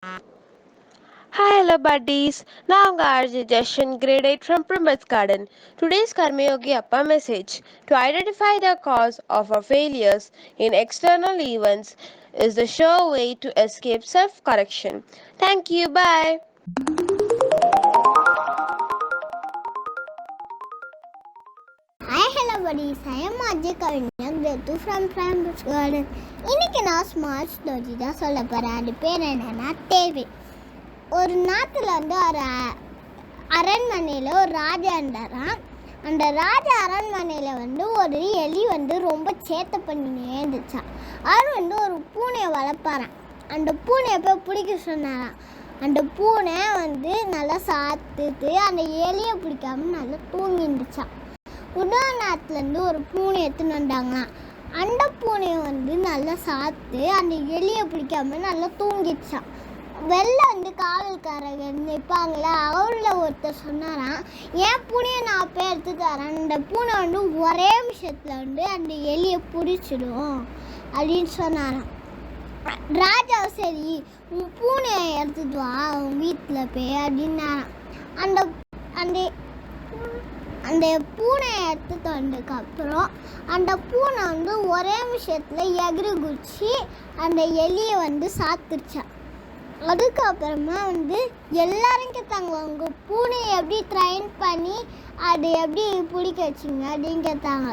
Hi, hello buddies. Now I'm suggestion grade 8 from Primat's Garden. Today's Karmayogi Appa message to identify the cause of our failures in external events is the sure way to escape self-correction. Thank you. Bye. Hi, hello buddies. I am Ajay Kavinya, grade 2 from Primat's Garden. இன்னைக்கு நான் smart story தான் சொல்ல போகிறேன். அது பேர் என்னன்னா தேவை. ஒரு நாட்டில் ஒரு அரண்மனையில் ஒரு ராஜா இருந்தாராம். அந்த ராஜா அரண்மனையில் ஒரு எலி ரொம்ப சேட்டை பண்ணினே இருந்துச்சான். அவர் ஒரு பூனையை வளர்ப்பாரான். அந்த பூனையை போய் பிடிக்க சொன்னாராம். அந்த பூனை நல்லா சாத்துட்டு அந்த எலியை பிடிக்காம நல்லா தூங்கி இருந்துச்சான். உதாரணத்துலேருந்து ஒரு பூனை எடுத்துன்னு வந்தாங்களாம். அந்த பூனையை நல்லா சாத்து அந்த எலியை பிடிக்காம நல்லா தூங்கிடுச்சான். வெளில காவல்காரங்க நிற்பாங்களே, அவரில் ஒருத்தர் சொன்னாராம், ஏன் பூனையை நான் போய் எடுத்து தரேன், அந்த பூனை ஒரே விஷயத்தில் அந்த எலியை பிடிச்சிடும் அப்படின்னு சொன்னாராம். ராஜா சரி உன் பூனையை எடுத்துட்டு வா உன் வீட்டில் போய் அப்படின்னாராம். அந்த அந்த அந்த பூனையை எடுத்துட்டு வந்ததுக்கப்புறம் அந்த பூனை ஒரே விஷயத்தில் எகிரி குச்சி அந்த எலியை சாத்துருச்சான். அதுக்கப்புறமா எல்லாரும் கேட்டாங்க, உங்கள் பூனையை எப்படி ட்ரைன் பண்ணி அது எப்படி பிடிக்க வச்சிங்க அப்படின்னு கேட்டாங்க.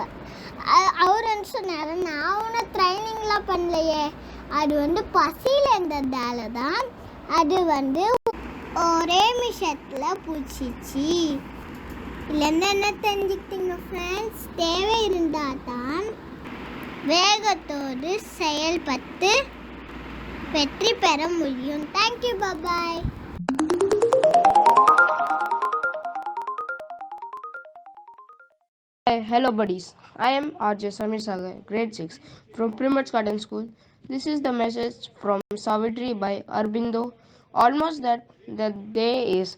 அவர் சொன்னார், நான் ஒன்றும் ட்ரைனிங்லாம் பண்ணலையே, அது பசியில் இருந்ததால தான் அது ஒரே விஷயத்தில் பிடிச்சிச்சு. இல்லைன்னா என்ன தெரிஞ்சுக்கிட்டீங்க ஃப்ரெண்ட்ஸ், தேவை இருந்தால் தான் வேகத்தோடு செயல்பட்டு வெற்றி பெற முடியும். Thank you, bye. Hi, hello buddies. I am RJ Samir Sagar, grade 6 from Primat's Garden School. This is the message from Savitri by Arbindo. Almost that the day is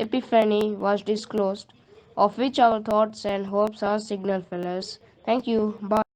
Epiphany was disclosed, of which our thoughts and hopes are signal fillers. Thank you. Bye.